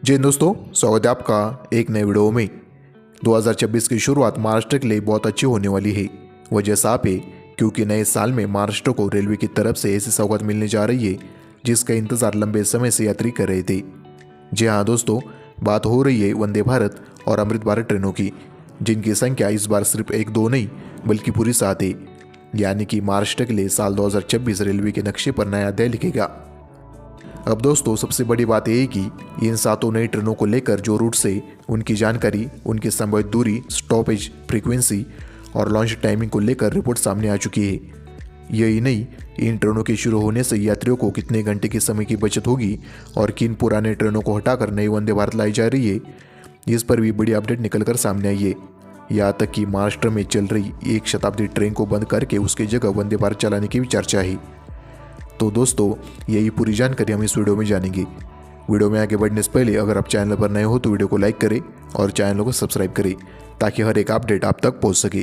जी दोस्तों, स्वागत है आपका एक नए वीडियो में। 2026 की शुरुआत महाराष्ट्र के लिए बहुत अच्छी होने वाली है। वजह साफ है क्योंकि नए साल में महाराष्ट्र को रेलवे की तरफ से ऐसी सौगात मिलने जा रही है जिसका इंतजार लंबे समय से यात्री कर रहे थे। जी हाँ दोस्तों, बात हो रही है वंदे भारत और अमृत भारत ट्रेनों की, जिनकी संख्या इस बार सिर्फ एक दो नहीं बल्कि पूरी 7 है। यानी कि महाराष्ट्र के लिए साल 2026 रेलवे के नक्शे पर नया अध्याय लिखेगा। अब दोस्तों, सबसे बड़ी बात यह है कि इन 7 नई ट्रेनों को लेकर जो रूट से उनकी जानकारी, उनकी संभावित दूरी, स्टॉपेज फ्रीक्वेंसी और लॉन्च टाइमिंग को लेकर रिपोर्ट सामने आ चुकी है। यही नहीं, इन ट्रेनों के शुरू होने से यात्रियों को कितने घंटे के समय की बचत होगी और किन पुराने ट्रेनों को हटाकर नई वंदे भारत लाई जा रही है, इस पर भी बड़ी अपडेट निकलकर सामने आई है। यहाँ तक कि महाराष्ट्र में चल रही एक शताब्दी ट्रेन को बंद करके उसकी जगह वंदे भारत चलाने की भी चर्चा है। तो दोस्तों, यही पूरी जानकारी हम इस वीडियो में जानेंगे। वीडियो में आगे बढ़ने से पहले अगर आप चैनल पर नए हो तो वीडियो को लाइक करें और चैनल को सब्सक्राइब करें ताकि हर एक अपडेट आप तक पहुंच सके।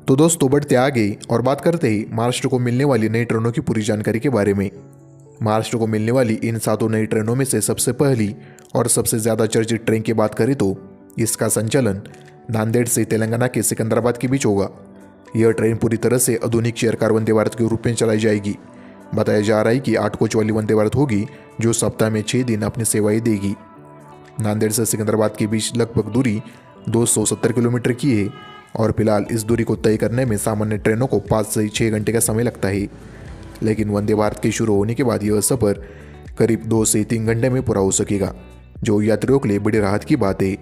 तो दोस्तों, बढ़ते आगे और बात करते हैं महाराष्ट्र को मिलने वाली नई ट्रेनों की पूरी जानकारी के बारे में। महाराष्ट्र को मिलने वाली इन 7 नई ट्रेनों में से सबसे पहली और सबसे ज़्यादा चर्चित ट्रेन की बात करें तो इसका संचालन नांदेड़ से तेलंगाना के सिकंदराबाद के बीच होगा। यह ट्रेन पूरी तरह से आधुनिक चेयर कार वंदे भारत के रूप में चलाई जाएगी। बताया जा रहा है कि 8 कोच वाली वंदे भारत होगी जो सप्ताह में 6 दिन अपनी सेवाएं देगी। नांदेड़ से सिकंदराबाद के बीच लगभग दूरी 270 किलोमीटर की है और फिलहाल इस दूरी को तय करने में सामान्य ट्रेनों को 5 से 6 घंटे का समय लगता है। लेकिन वंदे भारत के शुरू होने के बाद यह सफ़र करीब 2 से 3 घंटे में पूरा हो सकेगा, जो यात्रियों के लिए बड़ी राहत की बात है।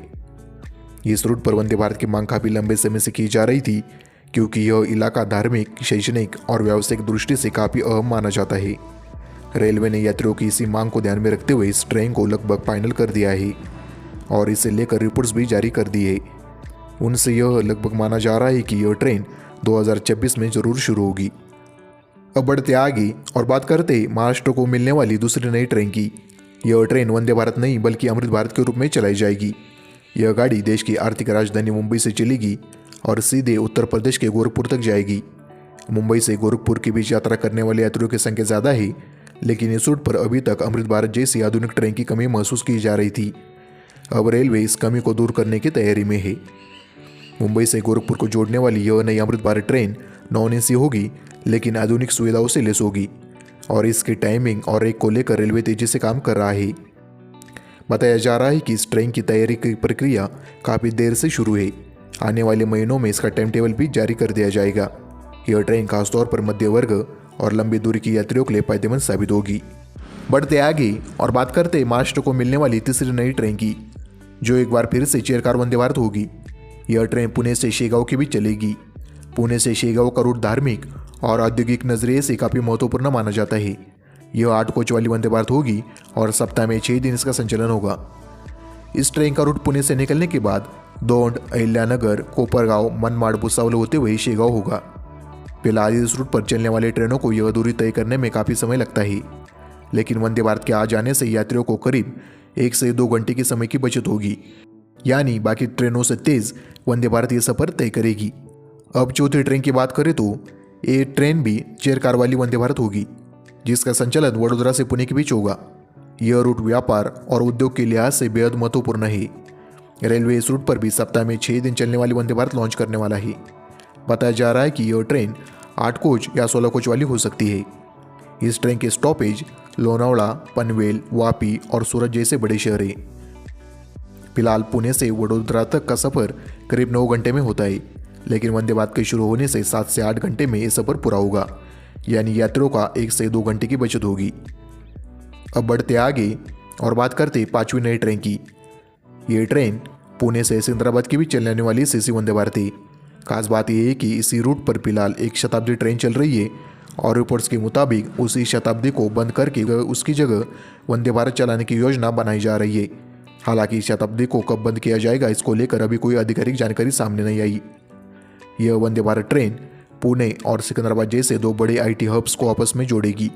इस रूट पर वंदे भारत की मांग काफ़ी लंबे समय से की जा रही थी क्योंकि यह इलाका धार्मिक, शैक्षणिक और व्यावसायिक दृष्टि से काफ़ी अहम माना जाता है। रेलवे ने यात्रियों की इसी मांग को ध्यान में रखते हुए इस ट्रेन को लगभग फाइनल कर दिया है और इसे लेकर रिपोर्ट्स भी जारी कर दी है। उनसे यह लगभग माना जा रहा है कि यह ट्रेन 2026 में जरूर शुरू होगी। अब बढ़ते आगे और बात करते महाराष्ट्र को मिलने वाली दूसरी नई ट्रेन की। यह ट्रेन वंदे भारत नहीं बल्कि अमृत भारत के रूप में चलाई जाएगी। यह गाड़ी देश की आर्थिक राजधानी मुंबई से चलेगी और सीधे उत्तर प्रदेश के गोरखपुर तक जाएगी। मुंबई से गोरखपुर के बीच यात्रा करने वाले यात्रियों की संख्या ज़्यादा है, लेकिन इस रूट पर अभी तक अमृत भारत जैसी आधुनिक ट्रेन की कमी महसूस की जा रही थी। अब रेलवे इस कमी को दूर करने की तैयारी में है। मुंबई से गोरखपुर को जोड़ने वाली यह नई Amrit Bharat train non AC होगी, लेकिन आधुनिक सुविधाओं से लैस होगी और इसकी टाइमिंग और रेक को लेकर रेलवे तेजी से काम कर रहा है। बताया जा रहा है कि इस ट्रेन की तैयारी की प्रक्रिया काफ़ी देर से शुरू है। आने वाले महीनों में इसका टाइम टेबल भी जारी कर दिया जाएगा। यह ट्रेन खासतौर पर मध्य वर्ग और लंबी दूरी की यात्रियों के लिए फायदेमंद साबित होगी। बढ़ते आगे और बात करते महाराष्ट्र को मिलने वाली तीसरी नई ट्रेन की, जो एक बार फिर से चेयर कार वंदे भारत होगी। यह ट्रेन पुणे से शेगांव के बीच चलेगी। पुणे से शेगांव का रूट धार्मिक और औद्योगिक नजरिए से काफ़ी महत्वपूर्ण माना जाता है। यह 8 कोच वाली वंदे भारत होगी और सप्ताह में 6 दिन इसका संचालन होगा। इस ट्रेन का रूट पुणे से निकलने के बाद दौंड, अहिल्यानगर, कोपरगांव, मनमाड, भुसावल होते हुए शेगांव होगा। फिलहाल इस रूट पर चलने वाली ट्रेनों को यह दूरी तय करने में काफ़ी समय लगता है, लेकिन वंदे भारत के आ जाने से यात्रियों को करीब 1 से 2 घंटे के समय की बचत होगी। यानी बाकी ट्रेनों से तेज वंदे भारत ये सफ़र तय करेगी। अब चौथी ट्रेन की बात करें तो ये ट्रेन भी चेयर कार वाली वंदे भारत होगी, जिसका संचालन वडोदरा से पुणे के बीच होगा। यह रूट व्यापार और उद्योग के लिहाज से बेहद महत्वपूर्ण है। रेलवे इस रूट पर भी सप्ताह में 6 दिन चलने वाली वंदे भारत लॉन्च करने वाला है। बताया जा रहा है कि यह ट्रेन 8 कोच या 16 कोच वाली हो सकती है। इस ट्रेन के स्टॉपेज लोनावला, पनवेल, वापी और सूरत जैसे बड़े शहर हैं। फिलहाल पुणे से वडोदरा तक का सफ़र करीब 9 घंटे में होता है, लेकिन वंदे भारत के शुरू होने से 7 से 8 घंटे में यह सफ़र पूरा होगा। यानी यात्रियों का 1 से 2 घंटे की बचत होगी। अब बढ़ते आगे और बात करते 5वीं नई ट्रेन की। ये ट्रेन पुणे से सिकंदराबाद के बीच चलने वाली सीसी वंदे भारत है। खास बात यह है कि इसी रूट पर फिलहाल एक शताब्दी ट्रेन चल रही है और रिपोर्ट्स के मुताबिक उसी शताब्दी को बंद करके उसकी जगह वंदे भारत चलाने की योजना बनाई जा रही है। हालांकि शताब्दी को कब बंद किया जाएगा इसको लेकर अभी कोई आधिकारिक जानकारी सामने नहीं आई। यह वंदे भारत ट्रेन पुणे और सिकंदराबाद जैसे 2 बड़े आईटी हब्स को आपस में जोड़ेगी।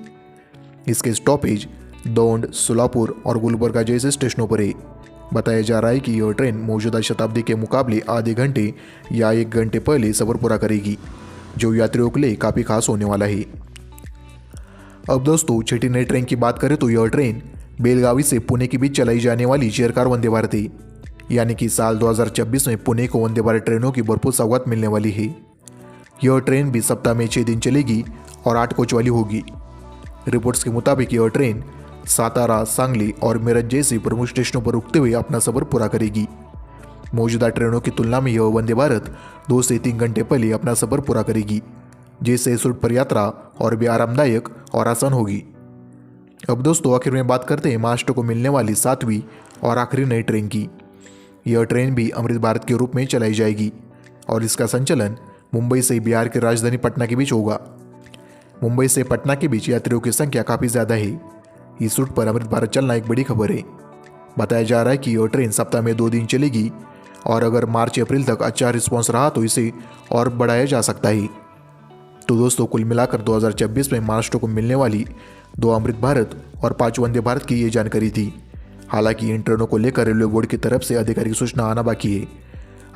इसके स्टॉपेज दौंड, सोलापुर और गुलबर्गा जैसे स्टेशनों पर है। बताया जा रहा है कि यह ट्रेन मौजूदा शताब्दी के मुकाबले आधे घंटे या 1 घंटे पहले सफ़र पूरा करेगी, जो यात्रियों के लिए काफ़ी खास होने वाला है। अब दोस्तों, छठी नई ट्रेन की बात करें तो यह ट्रेन बेलगावी से पुणे के बीच चलाई जाने वाली चेयरकार वंदे भारत है, यानी कि साल 2026 में पुणे को वंदे भारत ट्रेनों की भरपूर सौगात मिलने वाली है। यह ट्रेन भी सप्ताह में 6 दिन चलेगी और 8 कोच वाली होगी। रिपोर्ट्स के मुताबिक यह ट्रेन सातारा, सांगली और मेरठ जैसे प्रमुख स्टेशनों पर रुकते हुए अपना सफर पूरा करेगी। मौजूदा ट्रेनों की तुलना में यह वंदे भारत 2 से 3 घंटे पहले अपना सफर पूरा करेगी, जिससे इस रूट पर यात्रा और भी आरामदायक और आसान होगी। अब दोस्तों आखिर में बात करते हैं महाराष्ट्र को मिलने वाली 7वीं और आखिरी नई ट्रेन की। यह ट्रेन भी अमृत भारत के रूप में चलाई जाएगी और इसका संचालन मुंबई से बिहार की राजधानी पटना के बीच होगा। मुंबई से पटना के बीच यात्रियों की संख्या काफ़ी ज़्यादा है। इस रूट पर अमृत भारत चलना एक बड़ी खबर है। बताया जा रहा है कि यह ट्रेन सप्ताह में 2 दिन चलेगी और अगर मार्च अप्रैल तक अच्छा रिस्पॉन्स रहा तो इसे और बढ़ाया जा सकता है। तो दोस्तों कुल मिलाकर 2026 में महाराष्ट्र को मिलने वाली 2 अमृत भारत और 5 वंदे भारत की ये जानकारी थी। हालांकि इन ट्रेनों को लेकर रेलवे बोर्ड की तरफ से आधिकारिक सूचना आना बाकी है।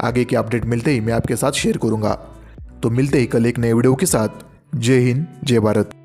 आगे की अपडेट मिलते ही मैं आपके साथ शेयर करूंगा। तो मिलते ही कल एक नए वीडियो के साथ। जय हिंद, जय भारत।